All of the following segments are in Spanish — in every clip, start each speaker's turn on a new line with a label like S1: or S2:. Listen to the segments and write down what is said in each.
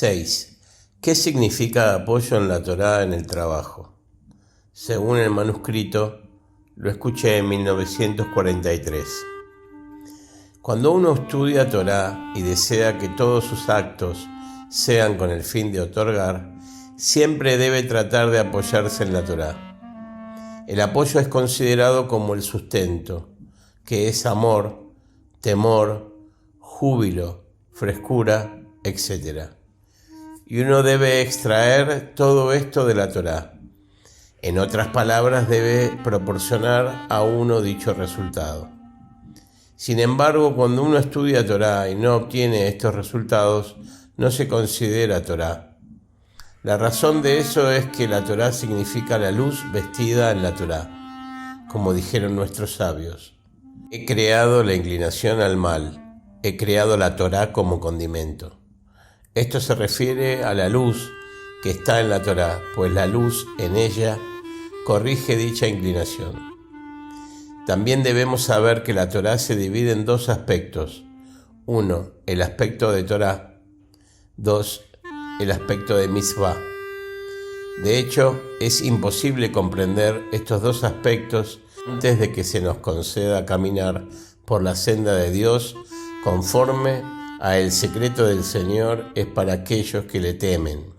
S1: 6. ¿Qué significa apoyo en la Torá en el trabajo? Según el manuscrito, lo escuché en 1943. Cuando uno estudia Torá y desea que todos sus actos sean con el fin de otorgar, siempre debe tratar de apoyarse en la Torá. El apoyo es considerado como el sustento, que es amor, temor, júbilo, frescura, etc. Y uno debe extraer todo esto de la Torá. En otras palabras, debe proporcionar a uno dicho resultado. Sin embargo, cuando uno estudia Torá y no obtiene estos resultados, no se considera Torá. La razón de eso es que la Torá significa la luz vestida en la Torá, como dijeron nuestros sabios. He creado la inclinación al mal, he creado la Torá como condimento. Esto se refiere a la luz que está en la Torá, pues la luz en ella corrige dicha inclinación. También debemos saber que la Torá se divide en dos aspectos. 1. El aspecto de Torá. 2. El aspecto de Mitzvah. De hecho, es imposible comprender estos dos aspectos antes de que se nos conceda caminar por la senda de Dios conforme a el secreto del Señor es para aquellos que le temen.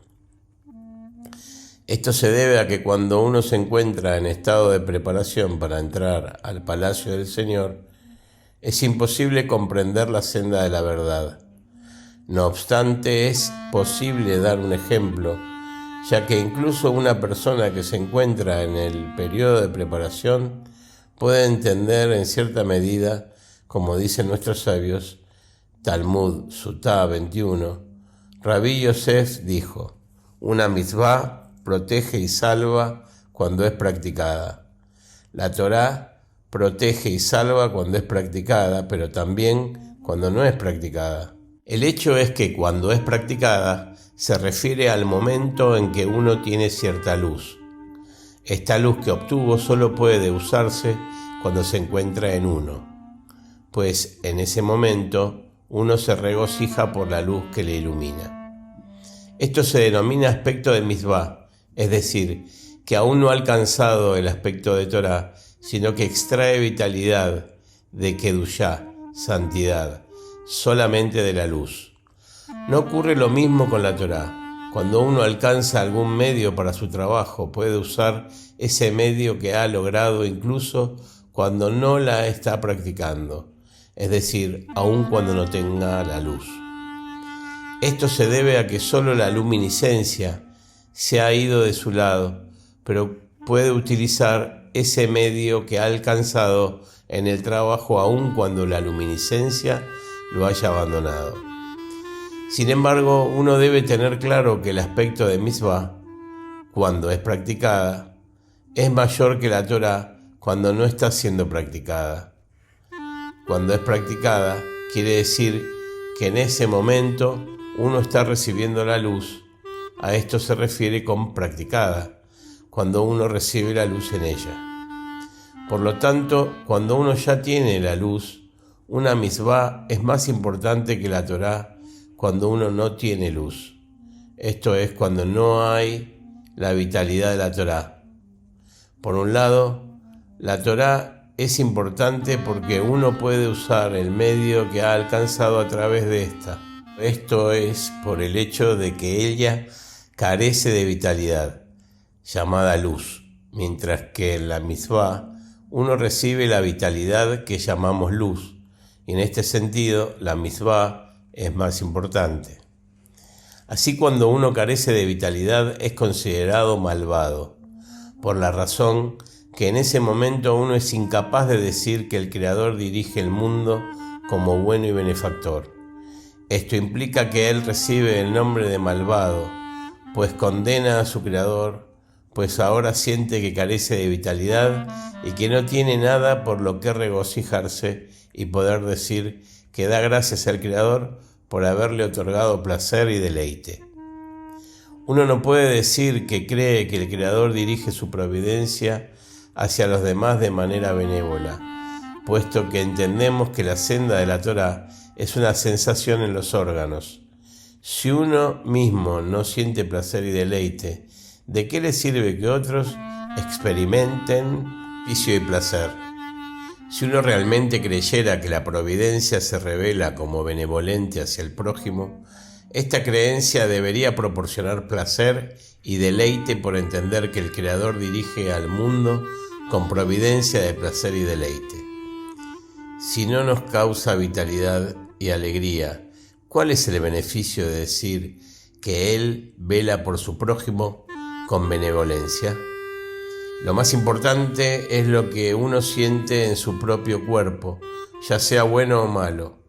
S1: Esto se debe a que cuando uno se encuentra en estado de preparación para entrar al palacio del Señor, es imposible comprender la senda de la verdad. No obstante, es posible dar un ejemplo, ya que incluso una persona que se encuentra en el periodo de preparación puede entender en cierta medida, como dicen nuestros sabios, Talmud, Sutá 21, Rabí Yosef dijo: una mitzvah protege y salva cuando es practicada. La Torá protege y salva cuando es practicada, pero también cuando no es practicada. El hecho es que cuando es practicada se refiere al momento en que uno tiene cierta luz. Esta luz que obtuvo solo puede usarse cuando se encuentra en uno, pues en ese momento uno se regocija por la luz que le ilumina. Esto se denomina aspecto de Mitzvah, es decir, que aún no ha alcanzado el aspecto de Torá, sino que extrae vitalidad de Kedushá, santidad, solamente de la luz. No ocurre lo mismo con la Torá. Cuando uno alcanza algún medio para su trabajo, puede usar ese medio que ha logrado incluso cuando no la está practicando, es decir, aun cuando no tenga la luz. Esto se debe a que solo la luminiscencia se ha ido de su lado, pero puede utilizar ese medio que ha alcanzado en el trabajo aun cuando la luminiscencia lo haya abandonado. Sin embargo, uno debe tener claro que el aspecto de Mitzvah, cuando es practicada, es mayor que la Torá cuando no está siendo practicada. Cuando es practicada, quiere decir que en ese momento uno está recibiendo la luz. A esto se refiere con practicada, cuando uno recibe la luz en ella. Por lo tanto, cuando uno ya tiene la luz, una mitzvah es más importante que la Torá cuando uno no tiene luz. Esto es cuando no hay la vitalidad de la Torá. Por un lado, la Torá es importante porque uno puede usar el medio que ha alcanzado a través de esta. Esto es por el hecho de que ella carece de vitalidad, llamada luz, mientras que en la mitzvah uno recibe la vitalidad que llamamos luz, y en este sentido la mitzvah es más importante. Así, cuando uno carece de vitalidad es considerado malvado, por la razón que en ese momento uno es incapaz de decir que el Creador dirige el mundo como bueno y benefactor. Esto implica que él recibe el nombre de malvado, pues condena a su Creador, pues ahora siente que carece de vitalidad y que no tiene nada por lo que regocijarse y poder decir que da gracias al Creador por haberle otorgado placer y deleite. Uno no puede decir que cree que el Creador dirige su providencia hacia los demás de manera benévola, puesto que entendemos que la senda de la Torá es una sensación en los órganos, Si uno mismo no siente placer y deleite, ¿de qué le sirve que otros experimenten vicio y placer? Si uno realmente creyera que la providencia se revela como benevolente hacia el prójimo, esta creencia debería proporcionar placer y deleite por entender que el Creador dirige al mundo con providencia de placer y deleite. Si no nos causa vitalidad y alegría, ¿cuál es el beneficio de decir que Él vela por su prójimo con benevolencia? Lo más importante es lo que uno siente en su propio cuerpo, ya sea bueno o malo.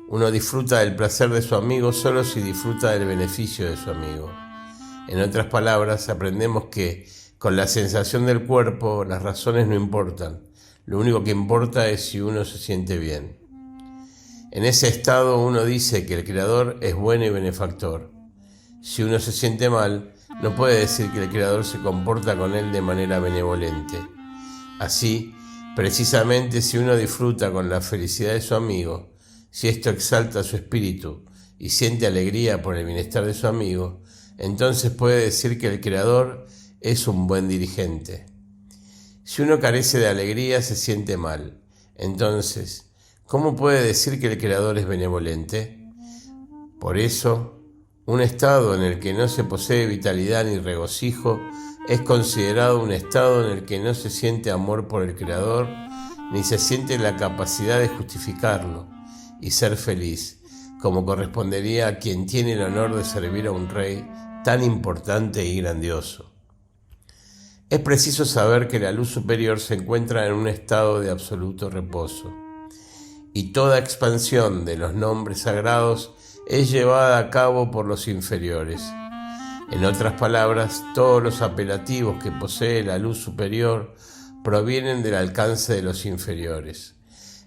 S1: Uno disfruta del placer de su amigo solo si disfruta del beneficio de su amigo. En otras palabras, aprendemos que con la sensación del cuerpo las razones no importan. Lo único que importa es si uno se siente bien. En ese estado uno dice que el Creador es bueno y benefactor. Si uno se siente mal, no puede decir que el Creador se comporta con él de manera benevolente. Así, precisamente si uno disfruta con la felicidad de su amigo, si esto exalta su espíritu y siente alegría por el bienestar de su amigo, entonces puede decir que el Creador es un buen dirigente. Si uno carece de alegría, se siente mal. Entonces, ¿cómo puede decir que el Creador es benevolente? Por eso, un estado en el que no se posee vitalidad ni regocijo es considerado un estado en el que no se siente amor por el Creador, ni se siente la capacidad de justificarlo y ser feliz, como correspondería a quien tiene el honor de servir a un rey tan importante y grandioso. Es preciso saber que la luz superior se encuentra en un estado de absoluto reposo, y toda expansión de los nombres sagrados es llevada a cabo por los inferiores. En otras palabras, todos los apelativos que posee la luz superior provienen del alcance de los inferiores.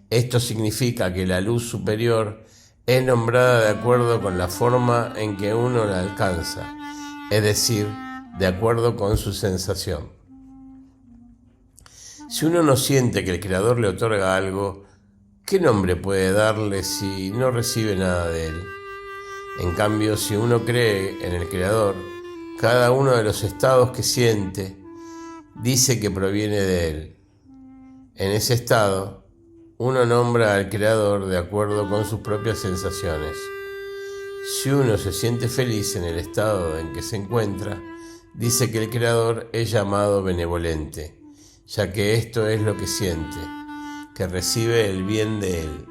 S1: Esto significa que la luz superior es nombrada de acuerdo con la forma en que uno la alcanza, es decir, de acuerdo con su sensación. Si uno no siente que el Creador le otorga algo, ¿qué nombre puede darle si no recibe nada de él? En cambio, si uno cree en el Creador, cada uno de los estados que siente dice que proviene de él. En ese estado, uno nombra al Creador de acuerdo con sus propias sensaciones. Si uno se siente feliz en el estado en que se encuentra, dice que el Creador es llamado benevolente, ya que esto es lo que siente, que recibe el bien de él.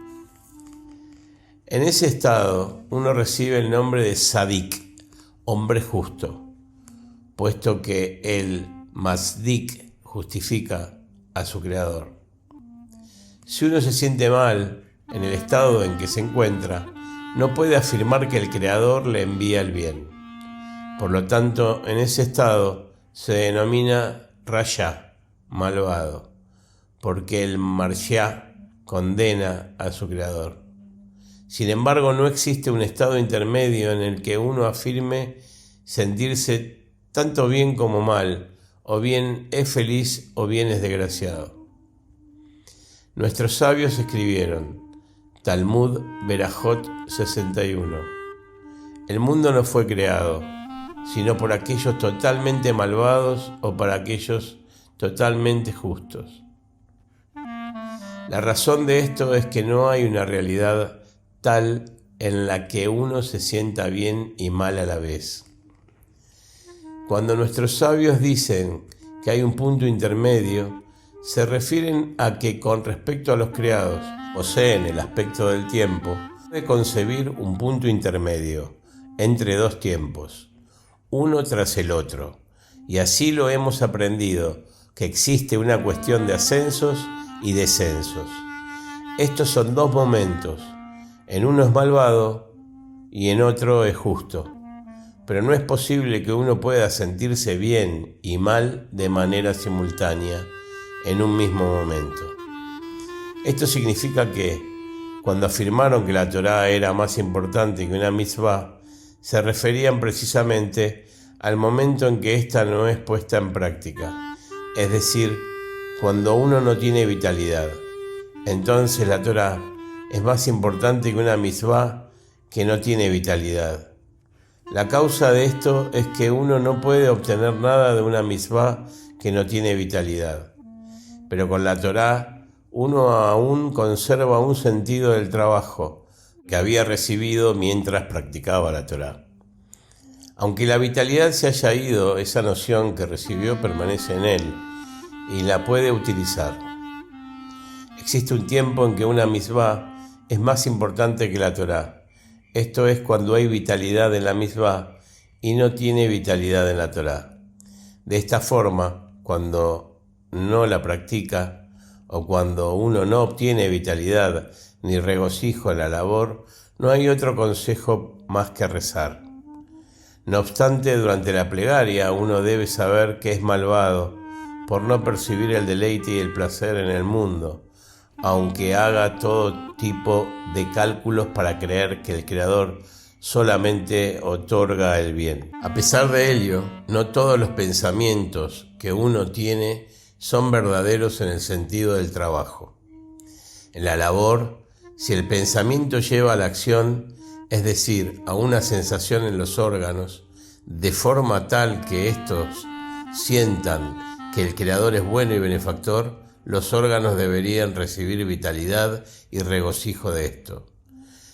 S1: En ese estado, uno recibe el nombre de Sadik, hombre justo, puesto que el Mazdik justifica a su Creador. Si uno se siente mal en el estado en que se encuentra, no puede afirmar que el Creador le envía el bien. Por lo tanto, en ese estado se denomina Rasha, malvado, porque el Marsha condena a su Creador. Sin embargo, no existe un estado intermedio en el que uno afirme sentirse tanto bien como mal, o bien es feliz o bien es desgraciado. Nuestros sabios escribieron, Talmud Berajot 61. El mundo no fue creado, sino por aquellos totalmente malvados o para aquellos totalmente justos. La razón de esto es que no hay una realidad tal en la que uno se sienta bien y mal a la vez. Cuando nuestros sabios dicen que hay un punto intermedio, se refieren a que con respecto a los creados, o sea, en el aspecto del tiempo, puede concebir un punto intermedio entre dos tiempos, uno tras el otro, y así lo hemos aprendido, que existe una cuestión de ascensos y descensos. Estos son dos momentos, en uno es malvado y en otro es justo, pero no es posible que uno pueda sentirse bien y mal de manera simultánea en un mismo momento. Esto significa que, cuando afirmaron que la Torá era más importante que una mitzvah, se referían precisamente al momento en que ésta no es puesta en práctica, es decir, cuando uno no tiene vitalidad. Entonces la Torá es más importante que una mitzvah que no tiene vitalidad. La causa de esto es que uno no puede obtener nada de una misvá que no tiene vitalidad. Pero con la Torá uno aún conserva un sentido del trabajo que había recibido mientras practicaba la Torá. Aunque la vitalidad se haya ido, esa noción que recibió permanece en él y la puede utilizar. Existe un tiempo en que una misvá es más importante que la Torá. Esto es cuando hay vitalidad en la misvá y no tiene vitalidad en la Torá. De esta forma, cuando no la practica o cuando uno no obtiene vitalidad ni regocijo en la labor, no hay otro consejo más que rezar. No obstante, durante la plegaria uno debe saber que es malvado por no percibir el deleite y el placer en el mundo, aunque haga todo tipo de cálculos para creer que el Creador solamente otorga el bien. A pesar de ello, no todos los pensamientos que uno tiene son verdaderos en el sentido del trabajo. En la labor, si el pensamiento lleva a la acción, es decir, a una sensación en los órganos, de forma tal que éstos sientan que el Creador es bueno y benefactor, los órganos deberían recibir vitalidad y regocijo de esto.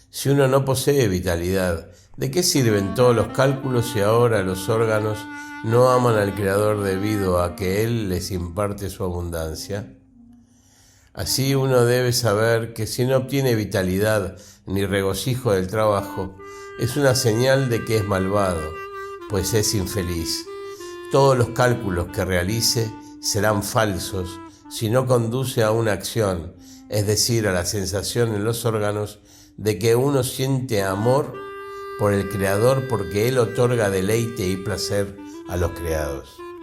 S1: Si uno no posee vitalidad, ¿de qué sirven todos los cálculos si ahora los órganos no aman al Creador debido a que Él les imparte su abundancia? Así uno debe saber que si no obtiene vitalidad ni regocijo del trabajo, es una señal de que es malvado, pues es infeliz. Todos los cálculos que realice serán falsos si no conduce a una acción, es decir, a la sensación en los órganos de que uno siente amor por el Creador porque Él otorga deleite y placer a los creados.